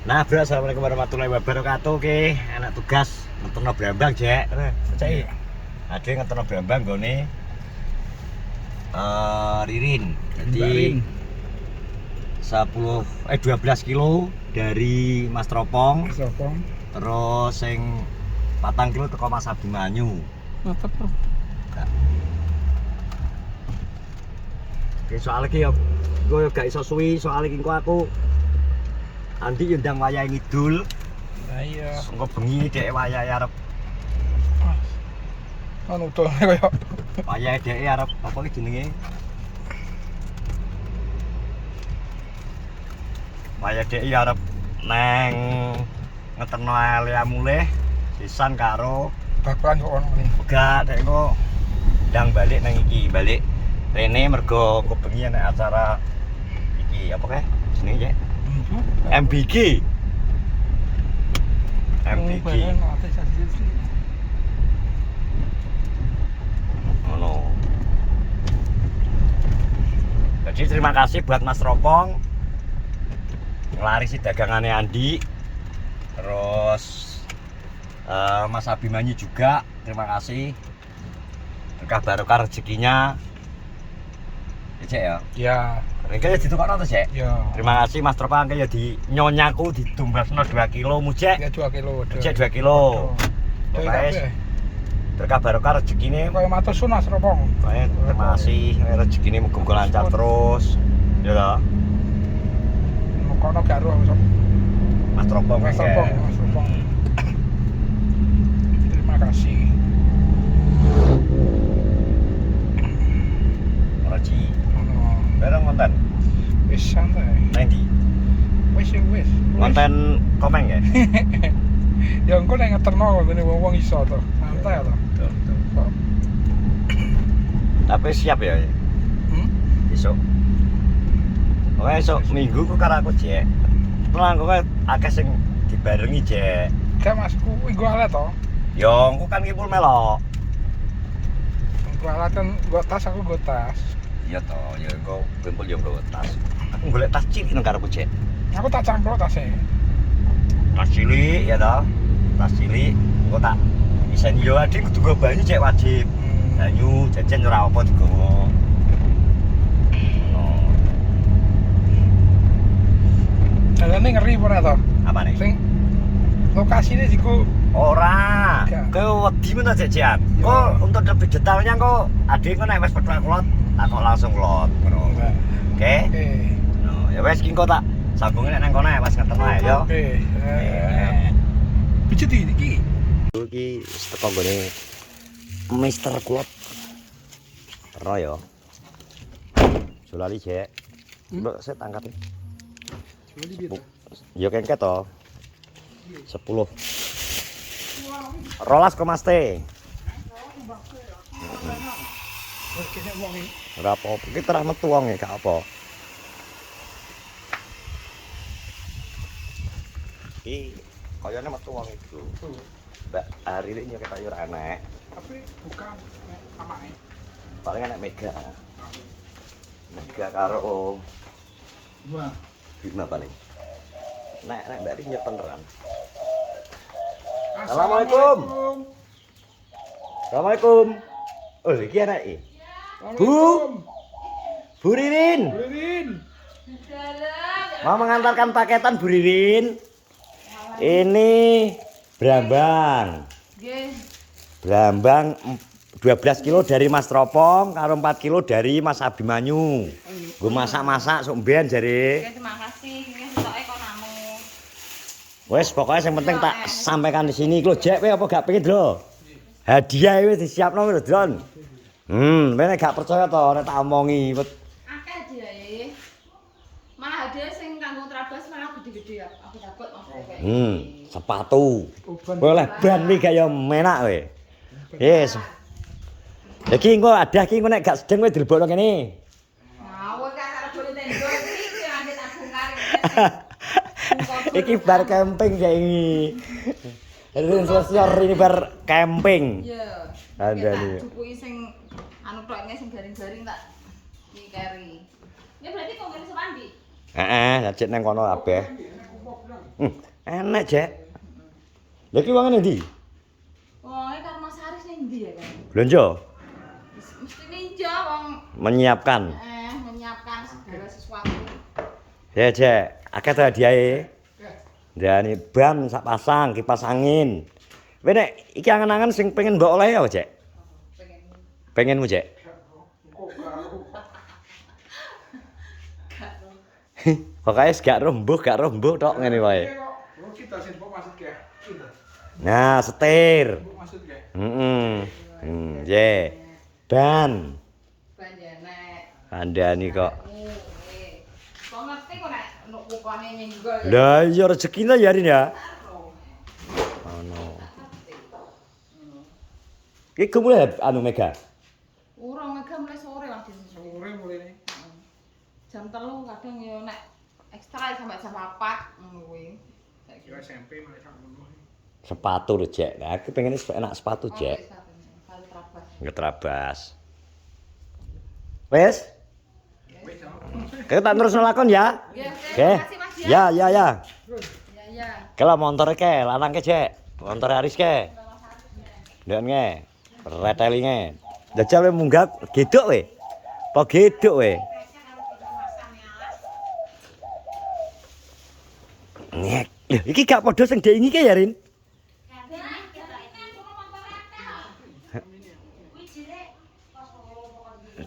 Nah, bro, assalamualaikum warahmatullahi wabarakatuh. Oke, anak tugas ngeterno Brambang, Jek. Percaya. Ade ngeterno Brambang gone Ririn. Jadi 12 kilo dari Mas Tropong. Terus sing 4 kilo teko Mas Abimanyu. Mantap, Bro. Oke, soal iki yo gak iso suwi, soal iki aku Andi nyundang wayahe ngidul. Nah iya. Engko bengi dhek wayahe arep Anu to koyo. wayahe dhek arep apa iki jenenge? Wayahe dhek arep neng ngeterno Elia mulih sisan karo Bakwan kok ono nih. Gak dhek engko ndang balik nang iki, balik rene mergo engko bengi ana acara iki apa kae jenenge, Cek? MBG. Oh, jadi terima kasih buat Mas Tropong ngelarisi dagangannya Andi. Terus Mas Abimanyu juga terima kasih. Berkah barokah rezekinya. Ya, Cek ya. Ya. Ini kaya ditukokno to, Cek? Ya. Terima kasih Mas Tropong kaya di nyonyaku ditumbasno 2 kilo mujek. Ya 2 kilo. Mujek 2 kilo. Pokoknya berkah barokah rezekine. Kaya matur suwun Mas Tropong. Pokoknya terima kasih rezekine muga-muga lancar terus. Ya toh. Mukono gak ro Mas Tropong. Mas Tropong. Terima kasih. Raji. Bareng konten. Wis santai. Nang ndi? Wis. Konten komeng ya? Ya engko nek ngeterno ngene wong iso to. Santai to. Betul. Tapi siap ya? Besok. Oke, esok minggu ku karo aku, Jek. Pulang kok akeh sing dibarengi, Jek. Gak Mas, kuwi gua alat to. Yo, aku kan ngipul melok. Gua alat kan gua tas aku gua tas. Iya toh, ya engko kumpul yo nggawa tas. Aku golek tas cilik nang karepku, Jek. Aku tak camplok tasnya. Tas cilik ya toh. Tas cilik engko tak iseni yo adik kudu nggo banyu, Cek, wajib. Banyu jajan ora apa digowo. Jalane ngeri ora to? Apa nih? Sing lokasine diku ora. Kau wedi men aja, Jan. Kok untuk lebih detailnya kok adik kok nek wis petrol kulot, tak kok langsung kulot ngono. Oke. No, ya wis ki kok tak sambungin nang kono ya pas ngeterno ya yo. Oke. Pijet iki. Iki teko gone Mister Kulot. Ro yo. Sulali, Jek. Mbok set angkat. Yo kengket to. 10. Rolas ke Mas T. Ora apa-apa, iki terah metu wong e gak apa. Iki kayane metu wong iku. Mbak hari ini nyek ketok yo ora enek. Tapi bukan amake. Paling enek Mega. Mega karo Wah. Bima paling. Nek Mbak Ri nyek beneran. Assalamualaikum. Assalamualaikum. Oh, iki anake. Bu Ririn. Mau mengantarkan paketan Bu Ririn. Ini Brambang. Brambang 12 kilo dari Mas Tropong karo 4 kilo dari Mas Abimanyu. Gue masak-masak sok mben jare. Terima kasih. Ini stoke kok namu. Wes pokoknya yang penting tak sampaikan di sini. Lo Jek, apa gak pengen dro? Hadiah itu disiapno lho, Dron. Nek gak percaya to nek tak omongi. Akeh hadiahe. Malah hadiah sing kanggo trabas malah gede-gede ya. Aku takut maksudnya. Sepatu. Boleh ban iki kaya menak kowe. Yes. Iki engko ada iki engko nek gak sedeng kowe dilebokno kene. Ngawur kan karo bolu tendo iki nanti tak bongkar. Iki bar camping kayak ini. Ini sosial ini bar camping. Iya. Ada nih. Cukuki sing anu tokne sing garing-garing tak iki. Ya berarti kok ngene semandi. Heeh, lajet nang kono kabeh. Enak, Cek. Lha iki wong ndi? Wonge karo Mas Haris ning ndi ya kan? Blonjo Mesti ninja wong menyiapkan. menyiapkan segala sesuatu. Ya, Cek. Akeh ta hadiahe. Ndani ban sak pasang, kipas angin. Kowe nek iki angen-angen sing pengen mbok oleh apa, Cek? Pengen. Pengenmu, Cek? Pokoknya gak romboh tok ngene wae. Kita sing mbok maksud ke. Nah, setir. Mbok maksud ke. Ye. Ban. Banjane. Kandhani kok. Kok ngerti kok nek nuk ukone nyenggol. Lah iya rezekine ya Rin ya. Ono. Iki mulai anu Mega. Urung mega mulai sore wae Sore mulai. jam 3 kadang yo nek ekstra sampai jam 4 ngono kuwi. Saiki Kira SMP mulai sak ngono. Sepatu lho, Cek. Nah, aku pengen enak sepatu, Cek. Sepatu trabas. Ngetrabas. Wes? Wis. Kita tak terus ngelakon ya. Oke. Ya. Ya ya. Kalau motor ke, lanang ke, Cek. Motor Aris ke. Ndak nge. Retelinge. Jajal we munggah gedok we. Apa gedok we? Nek, lho iki gak padha sing diingi ke ya, Rin?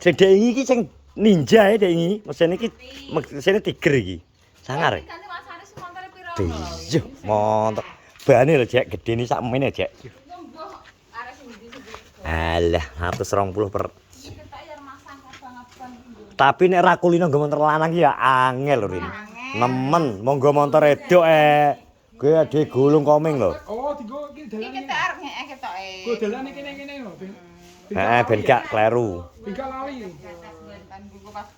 Sing diingi iki sing ninja ya diingi. Mesin iki mesine Tiger iki. Sangar. Ganti Mas Haris montore piro? Iya, montok. Bane lho, Cek, gedene sak mene, Cek. Mbok arek sing ndi sing. Alah, 120 per. Ketok ya masang abang-abang. Tapi nek ra kulino nggo motor lanang ya angel lho, Rin. Nemen, monggo motor edok Kowe ade gulung komeng lho. Oh, digo iki Iki dalan. ketok arek ngek ketoke. Go dalane kene-kene lho. Heeh, ben gak kleru. Tinggal lali. Kan buku pas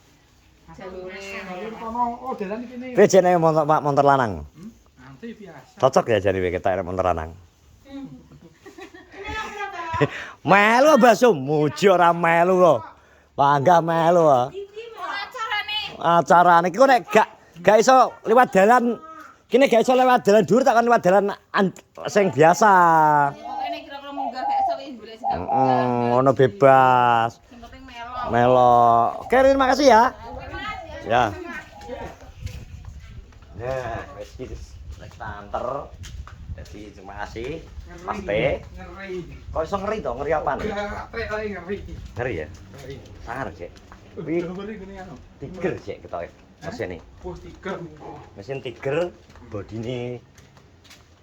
jalure. Jalur kono, oh dalane kene. Kowe jene motor lanang. Nanti biasa. Cocok ya jane kowe ketok motor lanang. Melu Basum, muji ora melu kok. Bangga melu kok. Acarane. Acarane iki kok nek gak iso liwat dalan kene gak iso lewat dalan dhuwur tak kan lewat dalan sing biasa. Pokoke nek kira-kira munggah gak iso wis boleh sing. Ngono bebas. Sing penting melo. Melo. Oke, Rin, makasih ya. Ya. Nah, wis iki wis santer. Jadi terima kasih. Pasti. Ngeri. Kok iso ngeri to? Ngeri apaan? Ngeri. Ngeri ya? Ngeri. Sangar, Cek. Ngeri gini anu. Tiger, Cek, ketoke. Mesin Wah, tiga. Mesin Tiger, bodine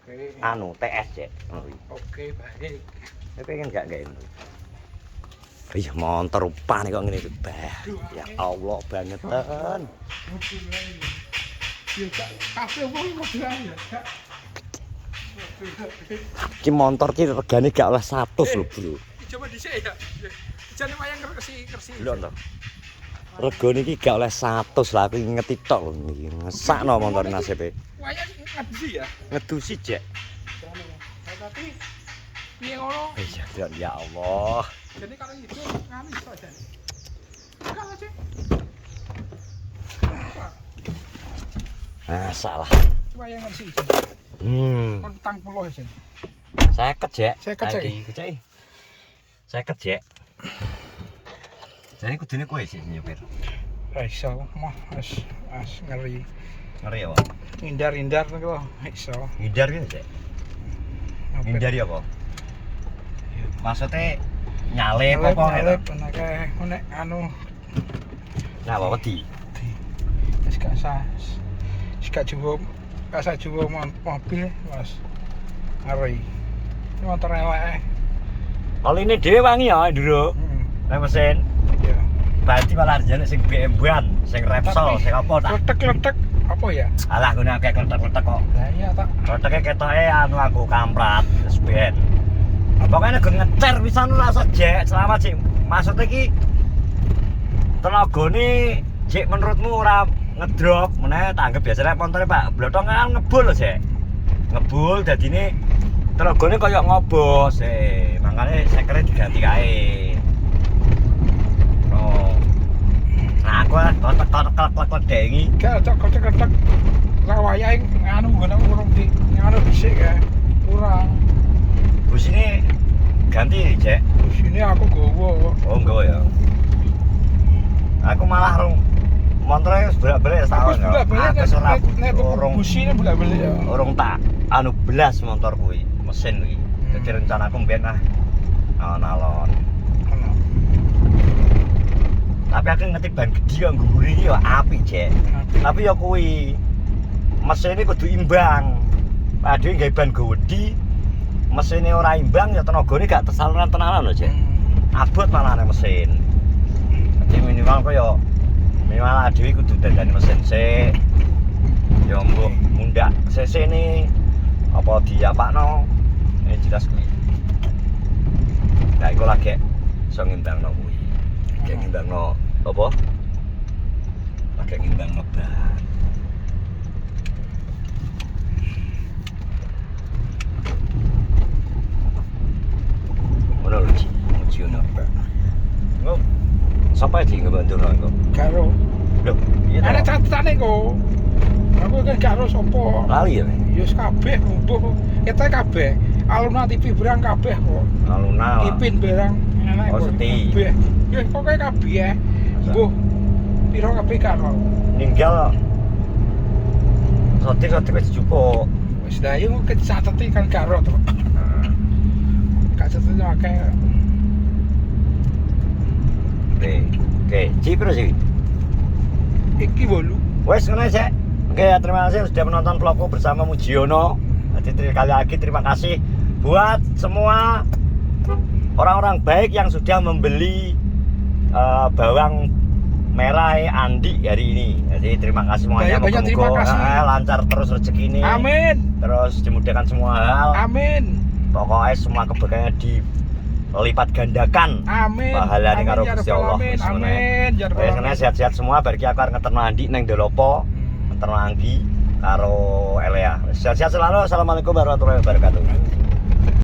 Oke. anu TS, Cek. Ngeri. Oke, baik. Saya pengen gak ini. Ih, motor rupane kok ngene iki. Bah, ya Allah bangetan. Ya kafe wong modal ya. Ki motor ki regane gak oleh 100 lho, Bro. Coba dhisik ya. Jane wayang kersi. Lho to. Regane iki gak oleh 100 lah aku ngeti tok lho iki. Ngesakno motor nasibe. Wayang ngadusi ya. Ngedusi, Cek. Tapi piye ngono? Ya Allah. Jadi kalau itu nganu iso jane. Kalau sih. Nah, salah. Wayang ngadusi. Kontang pulau sih. 50, Cek. 50, Cek. Cek. 50, Cek. Jadi kudune kowe sih nyopir. Iso mah as ngeri. Ngeri ya, Pak. Hindar kok iso. Hindar gitu, Cek. Hindari apa? Maksudnya nyalip apa nyalip nek anu nah apa wedi? wis gak juwo mobil Mas. Ngeri. Motor elek. Kalau ini dhewe wangi ya, Ndro. Nek mesin. Iya. Berarti malah jane sing BMW-an, sing Repsol, sing apa tak? Kletek apa ya? Alah gune akeh kletek-kletek kok. Lah iya tak. Kleteke ketoke anu aku kamprat, wis ben. Pokoknya gue ngecer pisan rasa Jek, selamat sih. Maksudnya ki tenagane Jek menurutmu ora ngedrop, meneh tanggep biasanya montore Pak Blotong kan ngebul lho, Jek. Ngebul dadine tenagane kaya ngobos, makane sekere diganti kae. Oh. Nah, aku kotek-kotek dengi. Gak ada kotek-kotek Lah wayahe anu nggon aku urung di anu dhisik ya. Kurang. Bus ini ganti cek. Sini aku gowo. Oh enggak ya. Aku malah motornya bolak-balik Aku setahun ya. bolak-balik Aku ora nek busine bolak-balik ya. urung tak anu belas motor kuwi, mesin kuwi. Jadi rencanaku mbiyen alon-alon. Ono. Tapi aku ngerti ban gede kok ngguri iki ya apik, Cek. Tapi ya kuwi mesinnya kudu imbang. Padahal nggawe ban gede, mesinnya ora imbang ya tenagane gak tersaluran tenanan lho, Cek. Abot malah nek mesin. Jadi minimal kok ya minimal adewe kudu dandani mesin sik. Ya mbok mundak CC ini apa diapakno. Ini jelas kuwi. Nah, iku lagi iso ngimbangno kuwi. Kayak ngimbangno apa? Lagi ngimbangno ban. Ono lho, Ci ono. Engko sapa iki ngebantu engko? Karo. Lho, iya Ada ta. catatane kok. Aku kan karo sapa? Lali ya. Ya wis kabeh mbuh. Kita kabeh. Alumni TV berang kabeh kok. Aluna. Ipin berang enak Oh, kok. Seti. Kabeh. Ya pokoke kabeh ya. Mbuh. Piro kabeh karo. Ninggal sotik-sotik wis cukup. Wis dah yo kecatete kan karo to. Kacatete akeh. Oke, Ci piro sih? Iki 8. Wes ngene sik. Oke, ya, terima kasih sudah menonton vlogku bersama Mujiono. Jadi sekali lagi terima kasih buat semua orang-orang baik yang sudah membeli bawang merah Andi hari ini. Jadi terima kasih semuanya. Banyak terima kasih. Lancar terus rezeki ini. Amin. Terus dimudahkan semua hal. Amin. Pokoknya semua kebaikannya dilipat gandakan. Amin. Pahalane karo ya Gusti Rabbal Allah. Amin. Wis ngene. Amin. Ya Rabbal Wes Alamin. ngene sehat-sehat semua. Bariki aku arep ngeterno Andi nang Delopo. Ngeterno Anggi karo Elea. Sehat-sehat selalu. Assalamualaikum warahmatullahi wabarakatuh.